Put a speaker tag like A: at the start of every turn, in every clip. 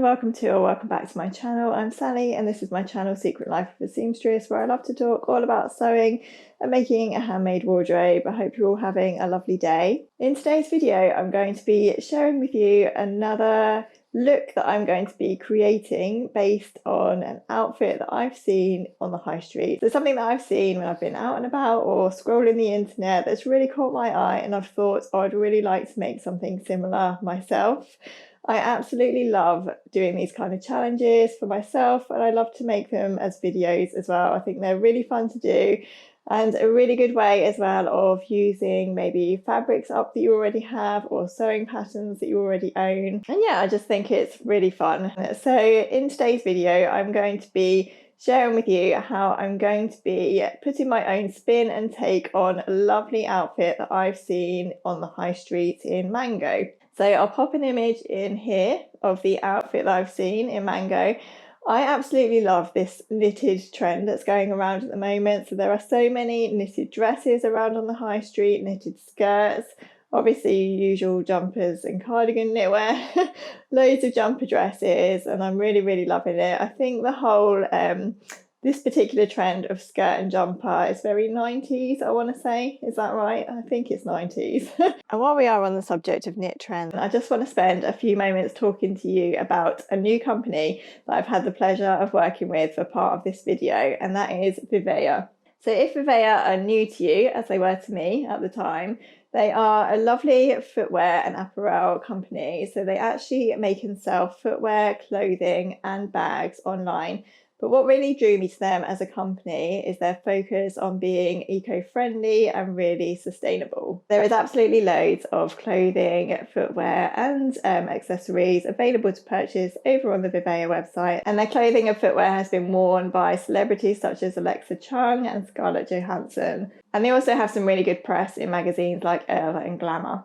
A: welcome to or welcome back to my channel. I'm Sally and this is my channel Secret Life of a Seamstress, where I love to talk all about sewing and making a handmade wardrobe. I hope you're all having a lovely day. In today's video I'm going to be sharing with you another look that I'm going to be creating based on an outfit that I've seen on the high street. So something that I've seen when I've been out and about or scrolling the internet that's really caught my eye, and I've thought I'd really like to make something similar myself. I absolutely love doing these kind of challenges for myself, and I love to make them as videos as well. I think they're really fun to do and a really good way as well of using maybe fabrics up that you already have or sewing patterns that you already own. And yeah, I just think it's really fun. So in today's video, I'm going to be sharing with you how I'm going to be putting my own spin and take on a lovely outfit that I've seen on the high street in Mango. So I'll pop an image in here of the outfit that I've seen in Mango. I absolutely love this knitted trend that's going around at the moment. So there are so many knitted dresses around on the high street, knitted skirts, obviously usual jumpers and cardigan knitwear, loads of jumper dresses, and I'm really loving it. I think the whole this particular trend of skirt and jumper is very 90s, I want to say. Is that right? I think it's 90s. And while we are on the subject of knit trends, I just want to spend a few moments talking to you about a new company that I've had the pleasure of working with for part of this video, and that is Vivea. So if Vivea are new to you, as they were to me at the time, they are a lovely footwear and apparel company. So they actually make and sell footwear, clothing and bags online. But what really drew me to them as a company is their focus on being eco-friendly and really sustainable. There is absolutely loads of clothing, footwear and accessories available to purchase over on the Vivea website, and their clothing and footwear has been worn by celebrities such as Alexa Chung and Scarlett Johansson. And they also have some really good press in magazines like Elle and Glamour.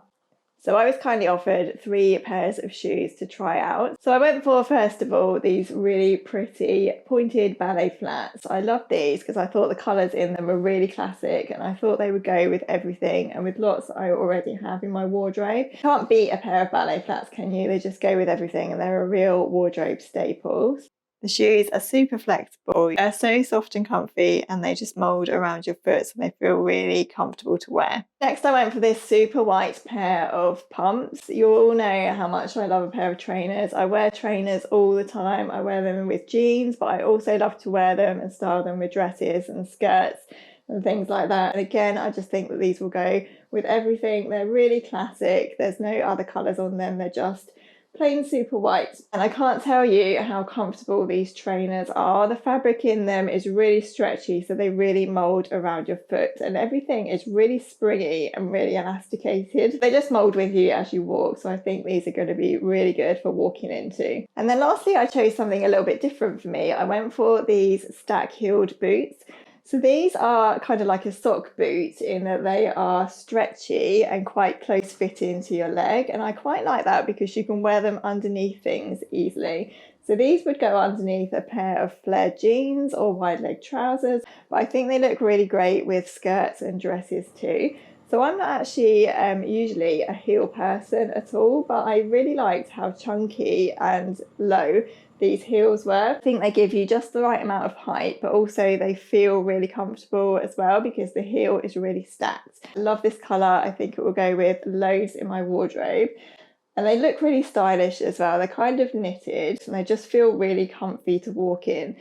A: So I was kindly offered 3 pairs of shoes to try out. So I went for, first of all, these really pretty pointed ballet flats. I love these because I thought the colours in them were really classic, and I thought they would go with everything and with lots I already have in my wardrobe. You can't beat a pair of ballet flats, can you? They just go with everything and they're a real wardrobe staple. The shoes are super flexible, they're so soft and comfy, and they just mould around your foot so they feel really comfortable to wear. Next I went for this super white pair of pumps. You all know how much I love a pair of trainers. I wear trainers all the time. I wear them with jeans, but I also love to wear them and style them with dresses and skirts and things like that. And again, I just think that these will go with everything. They're really classic. There's no other colours on them. They're just plain super white, and I can't tell you how comfortable these trainers are. The fabric in them is really stretchy, so they really mould around your foot, and everything is really springy and really elasticated. They just mould with you as you walk, so I think these are going to be really good for walking into. And then lastly, I chose something a little bit different for me. I went for these stack-heeled boots. So these are kind of like a sock boot in that they are stretchy and quite close fitting to your leg, and I quite like that because you can wear them underneath things easily. So these would go underneath a pair of flared jeans or wide leg trousers, but I think they look really great with skirts and dresses too. So I'm not actually usually a heel person at all, but I really liked how chunky and low these heels were. I think they give you just the right amount of height, but also they feel really comfortable as well because the heel is really stacked. I love this colour. I think it will go with loads in my wardrobe. And they look really stylish as well. They're kind of knitted and they just feel really comfy to walk in.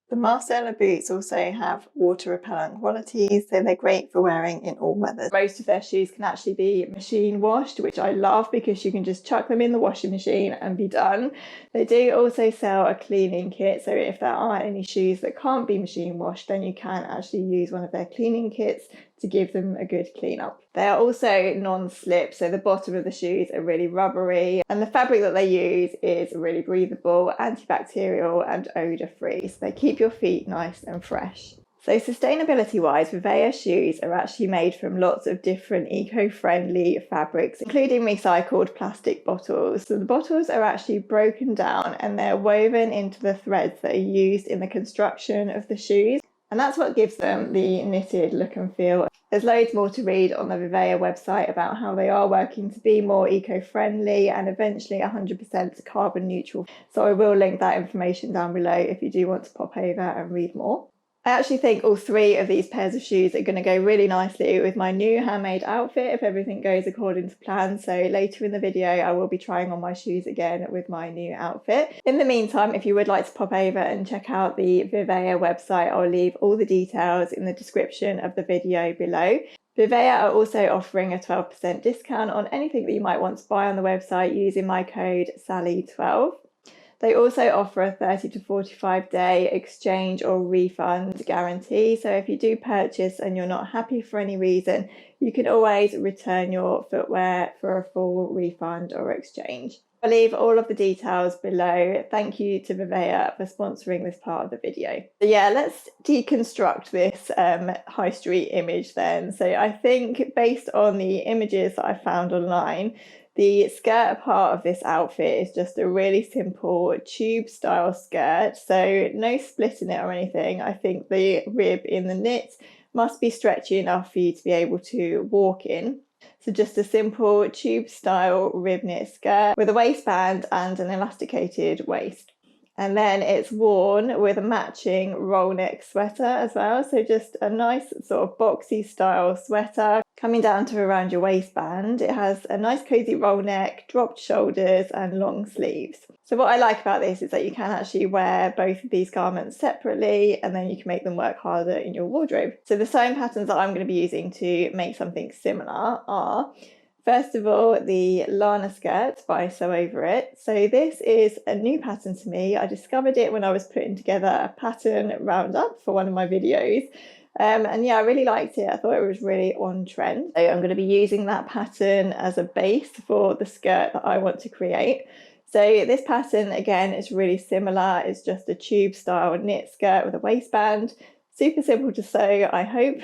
A: The Marcella boots also have water repellent qualities, so they're great for wearing in all weathers. Most of their shoes can actually be machine washed, which I love because you can just chuck them in the washing machine and be done. They do also sell a cleaning kit, so if there are any shoes that can't be machine washed, then you can actually use one of their cleaning kits to give them a good clean up. They are also non-slip, so the bottom of the shoes are really rubbery, and the fabric that they use is really breathable, antibacterial and odour free, so they keep your feet nice and fresh. So sustainability wise, Vivea shoes are actually made from lots of different eco-friendly fabrics, including recycled plastic bottles. So the bottles are actually broken down and they're woven into the threads that are used in the construction of the shoes. And that's what gives them the knitted look and feel. There's loads more to read on the Vivea website about how they are working to be more eco-friendly and eventually 100% carbon neutral. So I will link that information down below if you do want to pop over and read more. I actually think all 3 of these pairs of shoes are going to go really nicely with my new handmade outfit if everything goes according to plan. So later in the video I will be trying on my shoes again with my new outfit. In the meantime, if you would like to pop over and check out the Vivea website, I'll leave all the details in the description of the video below. Vivea are also offering a 12% discount on anything that you might want to buy on the website using my code SALLY12. They also offer a 30 to 45 day exchange or refund guarantee. So if you do purchase and you're not happy for any reason, you can always return your footwear for a full refund or exchange. I'll leave all of the details below. Thank you to Vivea for sponsoring this part of the video. So yeah, let's deconstruct this high street image then. So I think based on the images that I found online, the skirt part of this outfit is just a really simple tube style skirt, so no split in it or anything. I think the rib in the knit must be stretchy enough for you to be able to walk in. So just a simple tube style rib knit skirt with a waistband and an elasticated waist. And then it's worn with a matching roll neck sweater as well. So just a nice sort of boxy style sweater coming down to around your waistband. It has a nice cozy roll neck, dropped shoulders and long sleeves. So what I like about this is that you can actually wear both of these garments separately and then you can make them work harder in your wardrobe. So the sewing patterns that I'm going to be using to make something similar are, first of all, the Lana skirt by Sew Over It. So this is a new pattern to me. I discovered it when I was putting together a pattern roundup for one of my videos. And yeah, I really liked it. I thought it was really on trend. So I'm going to be using that pattern as a base for the skirt that I want to create. So this pattern, again, is really similar. It's just a tube style knit skirt with a waistband. Super simple to sew, I hope.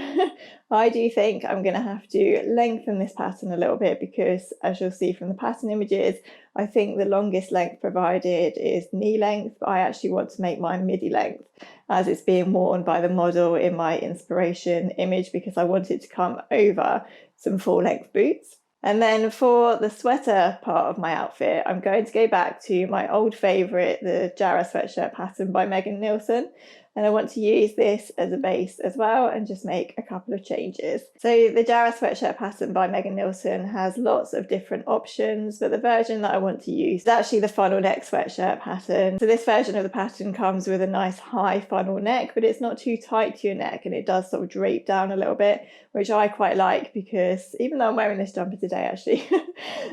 A: I do think I'm going to have to lengthen this pattern a little bit because, as you'll see from the pattern images, I think the longest length provided is knee length, but I actually want to make mine midi length as it's being worn by the model in my inspiration image because I want it to come over some full length boots. And then for the sweater part of my outfit, I'm going to go back to my old favourite, the Jara sweatshirt pattern by Megan Nielsen. And I want to use this as a base as well and just make a couple of changes. So the Jara sweatshirt pattern by Megan Nielsen has lots of different options, but the version that I want to use is actually the funnel neck sweatshirt pattern. So this version of the pattern comes with a nice high funnel neck, but it's not too tight to your neck and it does sort of drape down a little bit, which I quite like because even though I'm wearing this jumper today actually,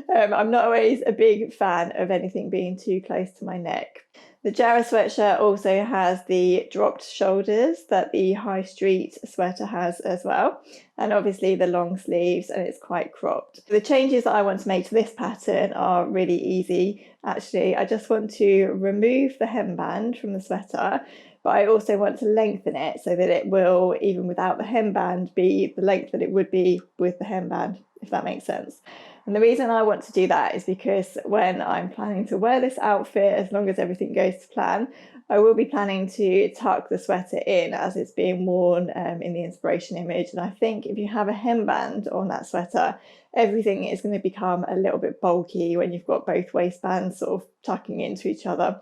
A: I'm not always a big fan of anything being too close to my neck. The Jara sweatshirt also has the dropped shoulders that the high street sweater has as well, and obviously the long sleeves, and it's quite cropped. The changes that I want to make to this pattern are really easy. Actually, I just want to remove the hemband from the sweater, but I also want to lengthen it so that it will, even without the hemband, be the length that it would be with the hemband, if that makes sense. And the reason I want to do that is because when I'm planning to wear this outfit, as long as everything goes to plan, I will be planning to tuck the sweater in as it's being worn in the inspiration image. And I think if you have a hemband on that sweater, everything is going to become a little bit bulky when you've got both waistbands sort of tucking into each other.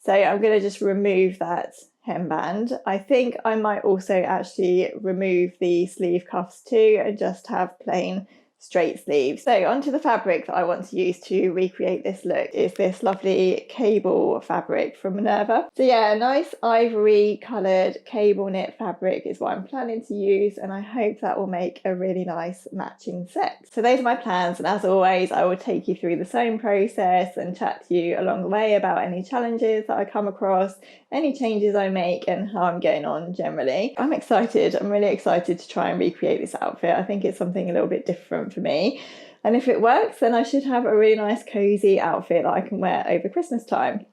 A: So I'm going to just remove that hemband. I think I might also actually remove the sleeve cuffs too and just have plain straight sleeves. So onto the fabric that I want to use to recreate this look is this lovely cable fabric from Minerva. So yeah, a nice ivory coloured cable knit fabric is what I'm planning to use, and I hope that will make a really nice matching set. So those are my plans, and as always I will take you through the sewing process and chat to you along the way about any challenges that I come across, any changes I make and how I'm getting on generally. I'm excited. I'm really excited to try and recreate this outfit. I think it's something a little bit different for me, and if it works then I should have a really nice cozy outfit that I can wear over Christmas time.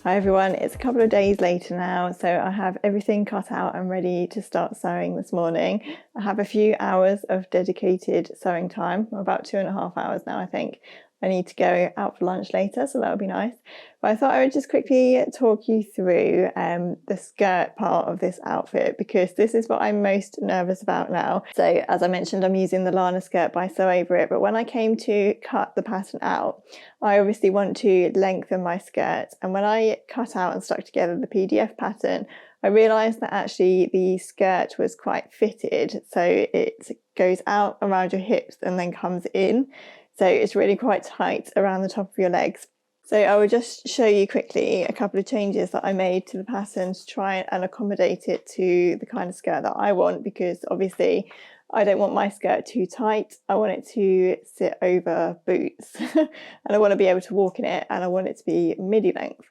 A: Hi everyone, it's a couple of days later now, so I have everything cut out and ready to start sewing this morning. I have a few hours of dedicated sewing time, about 2.5 hours now I think. I need to go out for lunch later, so that'll be nice. But I thought I would just quickly talk you through the skirt part of this outfit, because this is what I'm most nervous about now. So as I mentioned, I'm using the Lana skirt by Sew Over It, but when I came to cut the pattern out, I obviously want to lengthen my skirt, and when I cut out and stuck together the PDF pattern, I realised that actually the skirt was quite fitted, so it goes out around your hips and then comes in. So it's really quite tight around the top of your legs. So I will just show you quickly a couple of changes that I made to the pattern to try and accommodate it to the kind of skirt that I want, because obviously I don't want my skirt too tight. I want it to sit over boots and I want to be able to walk in it, and I want it to be midi length.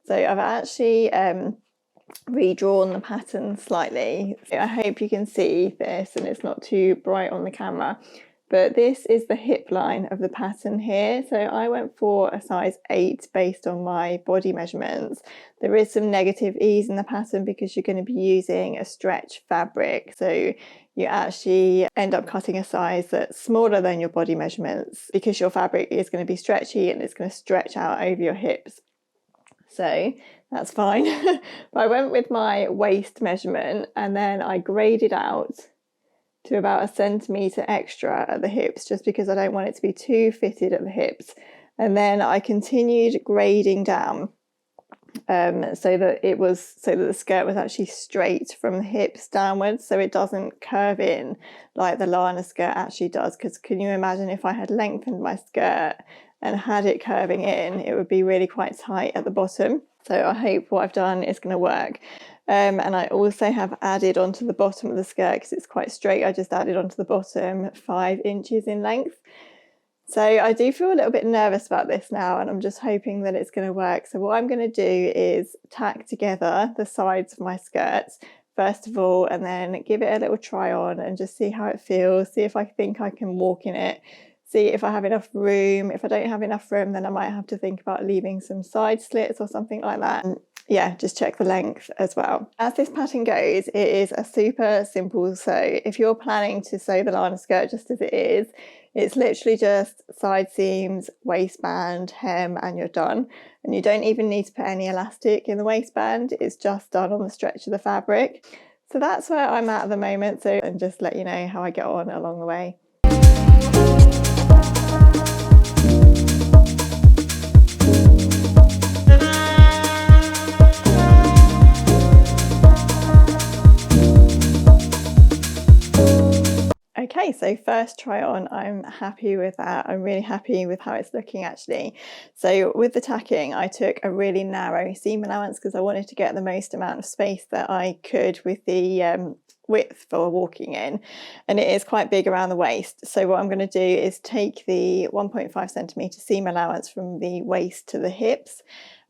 A: So I've actually redrawn the pattern slightly. So I hope you can see this and it's not too bright on the camera. But this is the hip line of the pattern here. So I went for a size 8 based on my body measurements. There is some negative ease in the pattern because you're going to be using a stretch fabric. So you actually end up cutting a size that's smaller than your body measurements because your fabric is going to be stretchy and it's going to stretch out over your hips. So that's fine. But I went with my waist measurement and then I graded out to about 1 centimetre extra at the hips, just because I don't want it to be too fitted at the hips. And then I continued grading down so that the skirt was actually straight from the hips downwards, so it doesn't curve in like the Lana skirt actually does. Because can you imagine if I had lengthened my skirt and had it curving in, it would be really quite tight at the bottom. So I hope what I've done is going to work. And I also have added onto the bottom of the skirt, because it's quite straight, I just added onto the bottom 5 inches in length. So I do feel a little bit nervous about this now, and I'm just hoping that it's going to work. So what I'm going to do is tack together the sides of my skirts first of all, and then give it a little try on and just see how it feels, see if I think I can walk in it, see if I have enough room. If I don't have enough room, then I might have to think about leaving some side slits or something like that. And yeah, just check the length as well. As this pattern goes, it is a super simple sew. If you're planning to sew the Lana skirt just as it is, it's literally just side seams, waistband, hem, and you're done. And you don't even need to put any elastic in the waistband. It's just done on the stretch of the fabric. So that's where I'm at the moment. So, and just let you know how I get on along the way. Okay, so first try on, I'm happy with that. I'm really happy with how it's looking actually. So with the tacking, I took a really narrow seam allowance because I wanted to get the most amount of space that I could with the width for walking in, and it is quite big around the waist. So what I'm going to do is take the 1.5 centimetre seam allowance from the waist to the hips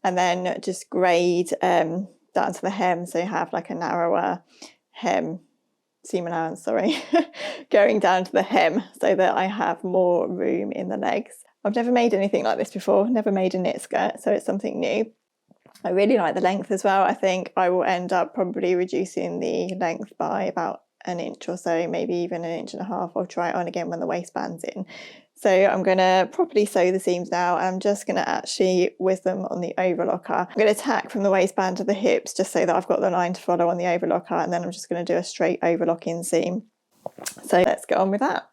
A: and then just grade down to the hem, so you have like a narrower hem. Seam allowance, sorry, going down to the hem so that I have more room in the legs. I've never made anything like this before, never made a knit skirt, so it's something new. I really like the length as well. I think I will end up probably reducing the length by about 1 inch or so, maybe even 1.5 inches. I'll try it on again when the waistband's in. So I'm going to properly sew the seams now. I'm just going to actually whiz them on the overlocker. I'm going to tack from the waistband to the hips just so that I've got the line to follow on the overlocker, and then I'm just going to do a straight overlock inseam. So let's get on with that.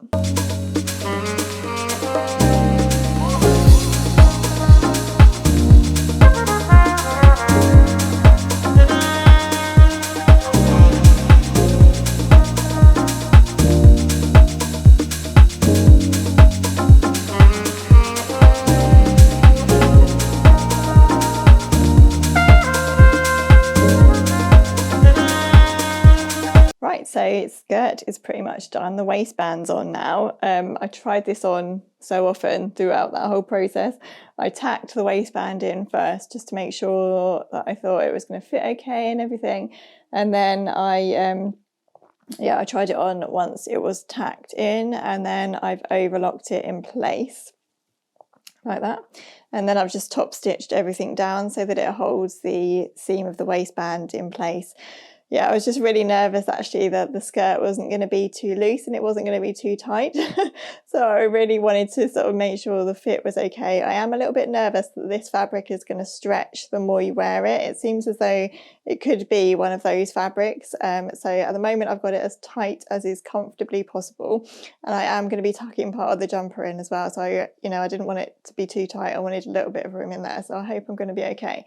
A: So skirt is pretty much done. The waistband's on now. I tried this on so often throughout that whole process. I tacked the waistband in first just to make sure that I thought it was going to fit okay and everything. And then I tried it on once it was tacked in, and then I've overlocked it in place like that. And then I've just top stitched everything down so that it holds the seam of the waistband in place. Yeah, I was just really nervous actually that the skirt wasn't going to be too loose and it wasn't going to be too tight. So I really wanted to sort of make sure the fit was okay. I am a little bit nervous that this fabric is going to stretch the more you wear it. It seems as though it could be one of those fabrics. So at the moment I've got it as tight as is comfortably possible. And I am going to be tucking part of the jumper in as well. So, you know, I didn't want it to be too tight. I wanted a little bit of room in there. So I hope I'm going to be okay.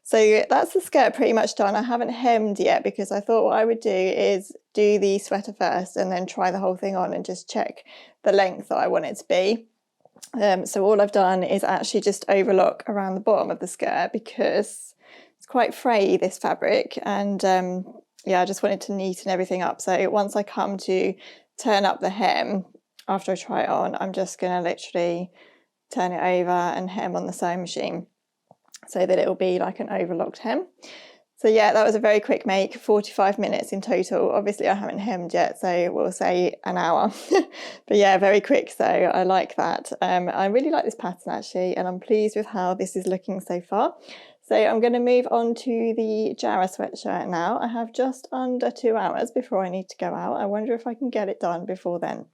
A: So that's the skirt pretty much done. I haven't hemmed yet because I thought what I would do is do the sweater first and then try the whole thing on and just check the length that I want it to be. So all I've done is actually just overlock around the bottom of the skirt because it's quite frayy, this fabric, and yeah, I just wanted to neaten everything up. So once I come to turn up the hem after I try it on, I'm just going to literally turn it over and hem on the sewing machine so that it will be like an overlocked hem. So yeah, that was a very quick make, 45 minutes in total. Obviously I haven't hemmed yet, so we'll say an hour. But yeah, very quick, so I like that. I really like this pattern actually, and I'm pleased with how this is looking so far. So I'm going to move on to the Jara sweatshirt now. I have just under 2 hours before I need to go out. I wonder if I can get it done before then.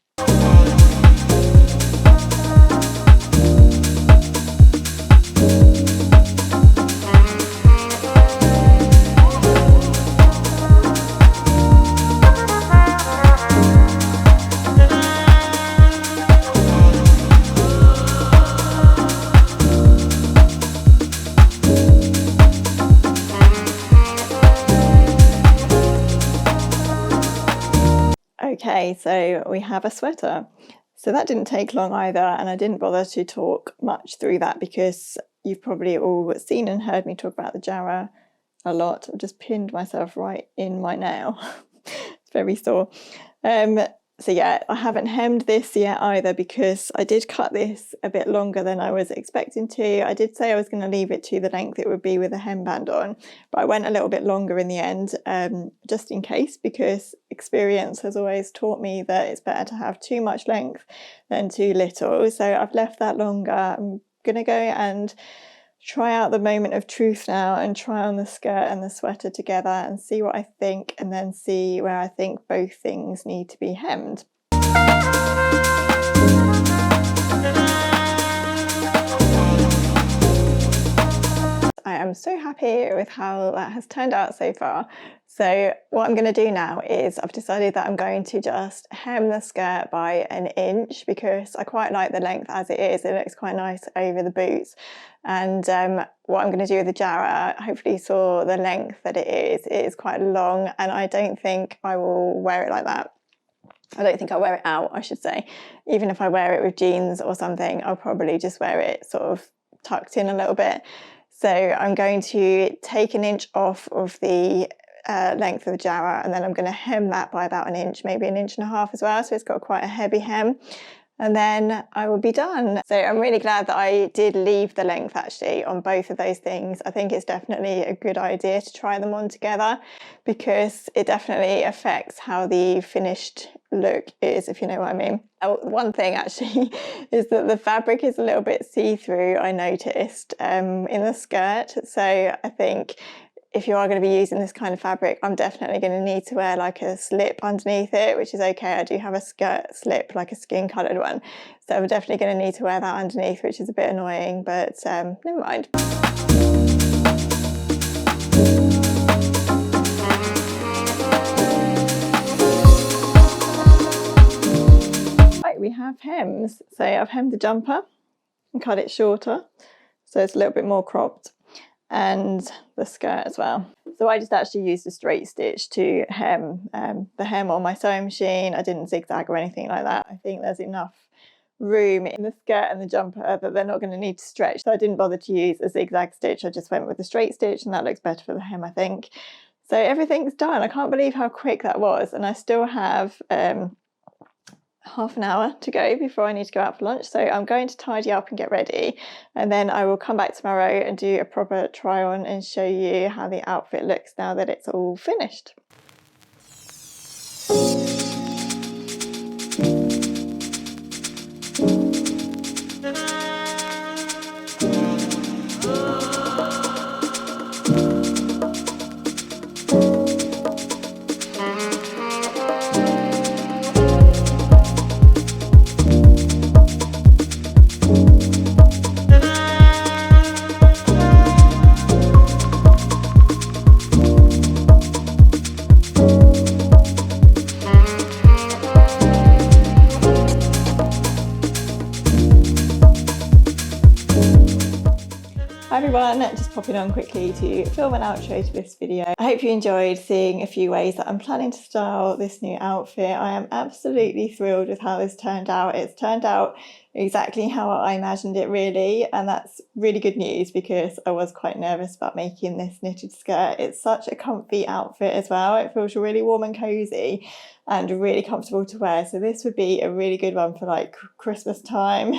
A: Okay, so we have a sweater. So that didn't take long either, and I didn't bother to talk much through that because you've probably all seen and heard me talk about the Jara a lot. I've just pinned myself right in my nail. It's very sore. So yeah, I haven't hemmed this yet either because I did cut this a bit longer than I was expecting to. I did say I was going to leave it to the length it would be with a hemband on, but I went a little bit longer in the end, just in case, because experience has always taught me that it's better to have too much length than too little. So I've left that longer. I'm going to go and try out the moment of truth now and try on the skirt and the sweater together and see what I think, and then see where I think both things need to be hemmed. I am so happy with how that has turned out so far. So what I'm going to do now is I've decided that I'm going to just hem the skirt by 1 inch because I quite like the length as it is. It looks quite nice over the boots. And what I'm going to do with the Jara, hopefully you saw the length that it is quite long, and I don't think I will wear it like that. I don't think I'll wear it out, I should say. Even if I wear it with jeans or something, I'll probably just wear it sort of tucked in a little bit. So I'm going to take 1 inch off of the length of the Jara, and then I'm going to hem that by about 1 inch, maybe 1.5 inches as well, so it's got quite a heavy hem, and then I will be done. So I'm really glad that I did leave the length actually on both of those things. I think it's definitely a good idea to try them on together because it definitely affects how the finished look is, if you know what I mean. One thing actually is that the fabric is a little bit see-through, I noticed, in the skirt. So I think if you are going to be using this kind of fabric, I'm definitely going to need to wear like a slip underneath it, which is okay. I do have a skirt slip, like a skin coloured one. So I'm definitely going to need to wear that underneath, which is a bit annoying, but never mind. Right, we have hems. So I've hemmed the jumper and cut it shorter, so it's a little bit more cropped, and the skirt as well. So I just actually used a straight stitch to hem the hem on my sewing machine. I didn't zigzag or anything like that. I think there's enough room in the skirt and the jumper that they're not going to need to stretch. So I didn't bother to use a zigzag stitch. I just went with a straight stitch, and that looks better for the hem, I think. So everything's done. I can't believe how quick that was. And I still have half an hour to go before I need to go out for lunch, so I'm going to tidy up and get ready, and then I will come back tomorrow and do a proper try on and show you how the outfit looks now that it's all finished. just popping on quickly to film an outro to this video. I hope you enjoyed seeing a few ways that I'm planning to style this new outfit. I am absolutely thrilled with how this turned out. It's turned out exactly how I imagined it, really, and that's really good news because I was quite nervous about making this knitted skirt. It's such a comfy outfit as well. It feels really warm and cozy and really comfortable to wear, so this would be a really good one for like Christmas time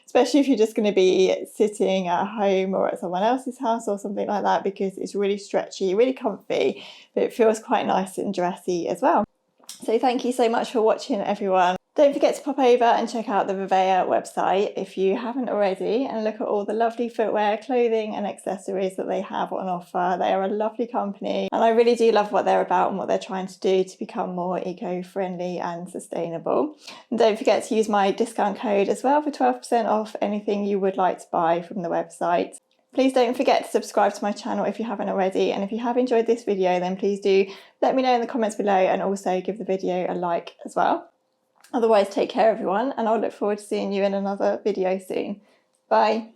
A: especially if you're just going to be sitting at home or at someone else's house or something like that, because it's really stretchy, really comfy, but it feels quite nice and dressy as well. So thank you so much for watching, everyone. Don't forget to pop over and check out the Vivea website if you haven't already, and look at all the lovely footwear, clothing and accessories that they have on offer. They are a lovely company and I really do love what they're about and what they're trying to do to become more eco-friendly and sustainable. And don't forget to use my discount code as well for 12% off anything you would like to buy from the website. Please don't forget to subscribe to my channel if you haven't already, and if you have enjoyed this video then please do let me know in the comments below, and also give the video a like as well. Otherwise, take care everyone, and I'll look forward to seeing you in another video soon. Bye!